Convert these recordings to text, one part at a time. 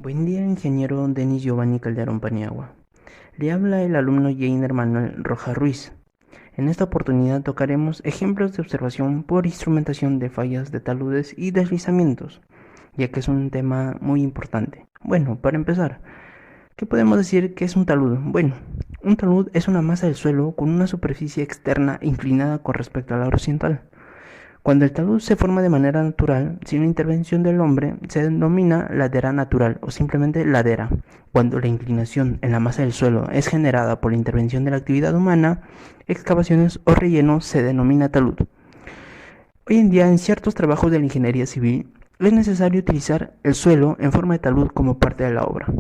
Buen día, ingeniero Denis Giovanni Calderón Paniagua. Le habla el alumno Jainer Manuel Roja Ruiz. En esta oportunidad tocaremos ejemplos de observación por instrumentación de fallas de taludes y deslizamientos, ya que es un tema muy importante. Bueno, para empezar, ¿qué podemos decir que es un talud? Bueno, un talud es una masa del suelo con una superficie externa inclinada con respecto a la horizontal. Cuando el talud se forma de manera natural, sin la intervención del hombre, se denomina ladera natural o simplemente ladera. Cuando la inclinación en la masa del suelo es generada por la intervención de la actividad humana, excavaciones o rellenos, se denomina talud. Hoy en día, en ciertos trabajos de la ingeniería civil, es necesario utilizar el suelo en forma de talud como parte de la obra.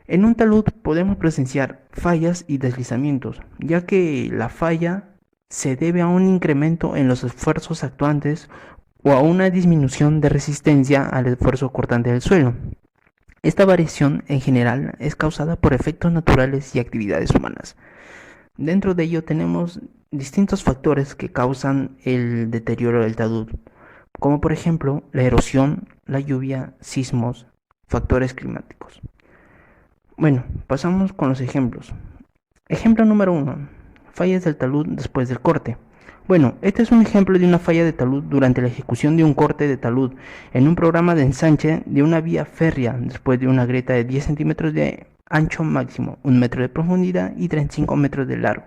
En un talud podemos presenciar fallas y deslizamientos, ya que la falla se debe a un incremento en los esfuerzos actuantes o a una disminución de resistencia al esfuerzo cortante del suelo. Esta variación en general es causada por efectos naturales y actividades humanas. Dentro de ello tenemos distintos factores que causan el deterioro del talud, como por ejemplo la erosión, la lluvia, sismos, factores climáticos. Bueno, pasamos con los ejemplos. Ejemplo número uno: fallas del talud después del corte. Bueno, este es un ejemplo de una falla de talud durante la ejecución de un corte de talud en un programa de ensanche de una vía férrea después de una grieta de 10 centímetros de ancho máximo, 1 metro de profundidad y 35 metros de largo.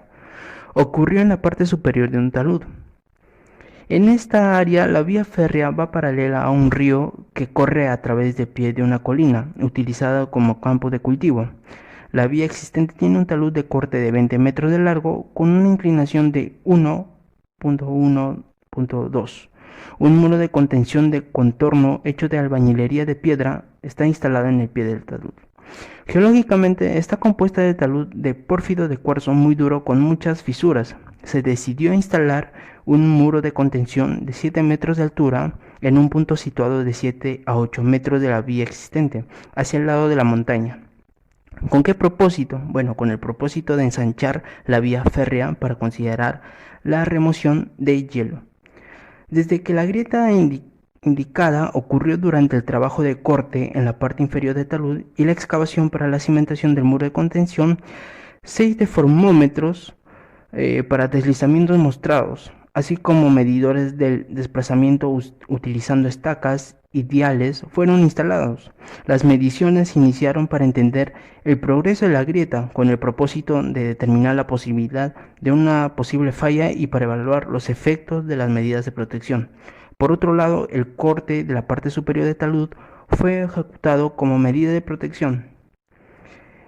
Ocurrió en la parte superior de un talud. En esta área, la vía férrea va paralela a un río que corre a través del pie de una colina, utilizada como campo de cultivo. La vía existente tiene un talud de corte de 20 metros de largo con una inclinación de 1.1.2. Un muro de contención de contorno hecho de albañilería de piedra está instalado en el pie del talud. Geológicamente está compuesta de talud de pórfido de cuarzo muy duro con muchas fisuras. Se decidió instalar un muro de contención de 7 metros de altura en un punto situado de 7 a 8 metros de la vía existente, hacia el lado de la montaña. ¿Con qué propósito? Bueno, con el propósito de ensanchar la vía férrea para considerar la remoción de hielo. Desde que la grieta indicada ocurrió durante el trabajo de corte en la parte inferior de talud y la excavación para la cimentación del muro de contención, 6 deformómetros para deslizamientos mostrados, así como medidores del desplazamiento utilizando estacas y diales fueron instalados. Las mediciones se iniciaron para entender el progreso de la grieta con el propósito de determinar la posibilidad de una posible falla y para evaluar los efectos de las medidas de protección. Por otro lado, el corte de la parte superior de talud fue ejecutado como medida de protección.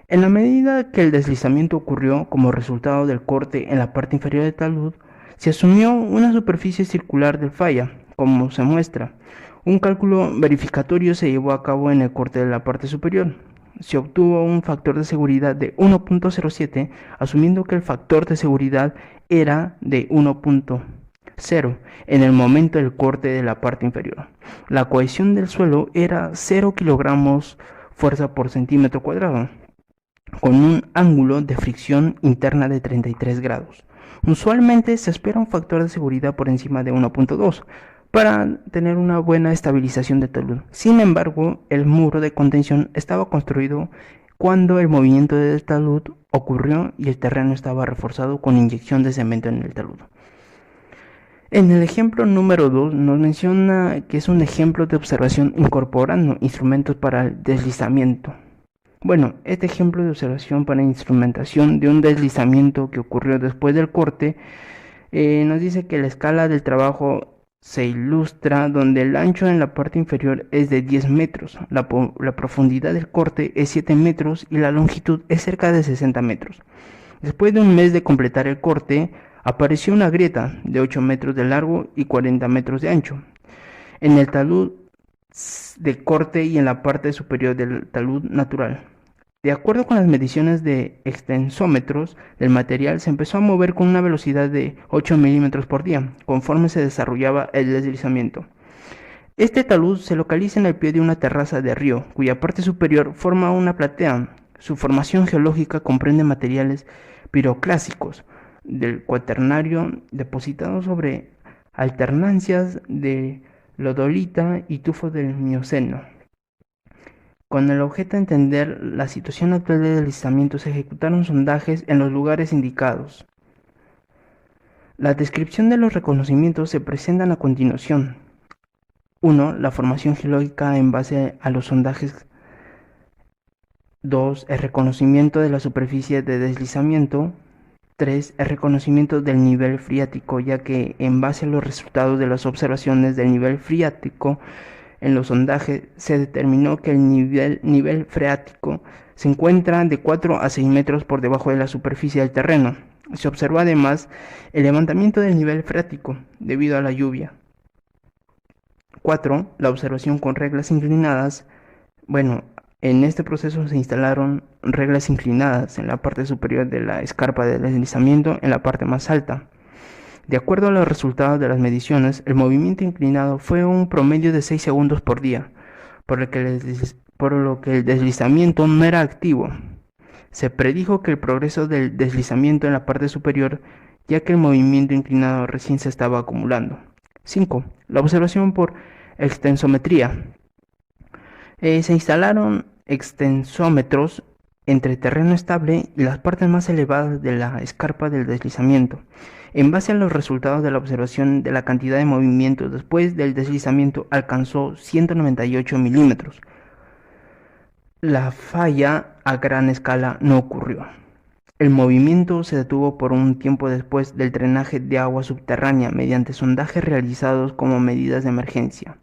En la medida que el deslizamiento ocurrió como resultado del corte en la parte inferior del talud, se asumió una superficie circular de falla, como se muestra. Un cálculo verificatorio se llevó a cabo en el corte de la parte superior. Se obtuvo un factor de seguridad de 1.07, asumiendo que el factor de seguridad era de 1.0 en el momento del corte de la parte inferior. La cohesión del suelo era 0 kilogramos fuerza por centímetro cuadrado, con un ángulo de fricción interna de 33 grados. Usualmente se espera un factor de seguridad por encima de 1.2 para tener una buena estabilización de talud. Sin embargo, el muro de contención estaba construido cuando el movimiento del talud ocurrió y el terreno estaba reforzado con inyección de cemento en el talud. En el ejemplo número 2 nos menciona que es un ejemplo de observación incorporando instrumentos para el deslizamiento. Bueno, este ejemplo de observación para instrumentación de un deslizamiento que ocurrió después del corte nos dice que la escala del trabajo se ilustra donde el ancho en la parte inferior es de 10 metros, la profundidad del corte es 7 metros y la longitud es cerca de 60 metros. Después de un mes de completar el corte, apareció una grieta de 8 metros de largo y 40 metros de ancho en el talud de corte y en la parte superior del talud natural. De acuerdo con las mediciones de extensómetros del material, se empezó a mover con una velocidad de 8 milímetros por día, conforme se desarrollaba el deslizamiento. Este talud se localiza en el pie de una terraza de río, cuya parte superior forma una platea. Su formación geológica comprende materiales piroclásicos del cuaternario depositados sobre alternancias de lodolita y tufos del Mioceno. Con el objeto de entender la situación actual de deslizamiento, se ejecutaron sondajes en los lugares indicados. La descripción de los reconocimientos se presentan a continuación. 1. La formación geológica en base a los sondajes. 2. El reconocimiento de la superficie de deslizamiento. 3. El reconocimiento del nivel freático, ya que en base a los resultados de las observaciones del nivel freático en los sondajes se determinó que el nivel freático se encuentra de 4 a 6 metros por debajo de la superficie del terreno. Se observa además el levantamiento del nivel freático debido a la lluvia. 4. La observación con reglas inclinadas. En este proceso se instalaron reglas inclinadas en la parte superior de la escarpa de deslizamiento en la parte más alta. De acuerdo a los resultados de las mediciones, el movimiento inclinado fue un promedio de 6 segundos por día, por lo que el deslizamiento no era activo. Se predijo que el progreso del deslizamiento en la parte superior, ya que el movimiento inclinado recién se estaba acumulando. 5. La observación por extensometría. Se instalaron extensómetros entre terreno estable y las partes más elevadas de la escarpa del deslizamiento. En base a los resultados de la observación de la cantidad de movimientos después del deslizamiento alcanzó 198 milímetros. La falla a gran escala no ocurrió. El movimiento se detuvo por un tiempo después del drenaje de agua subterránea mediante sondajes realizados como medidas de emergencia.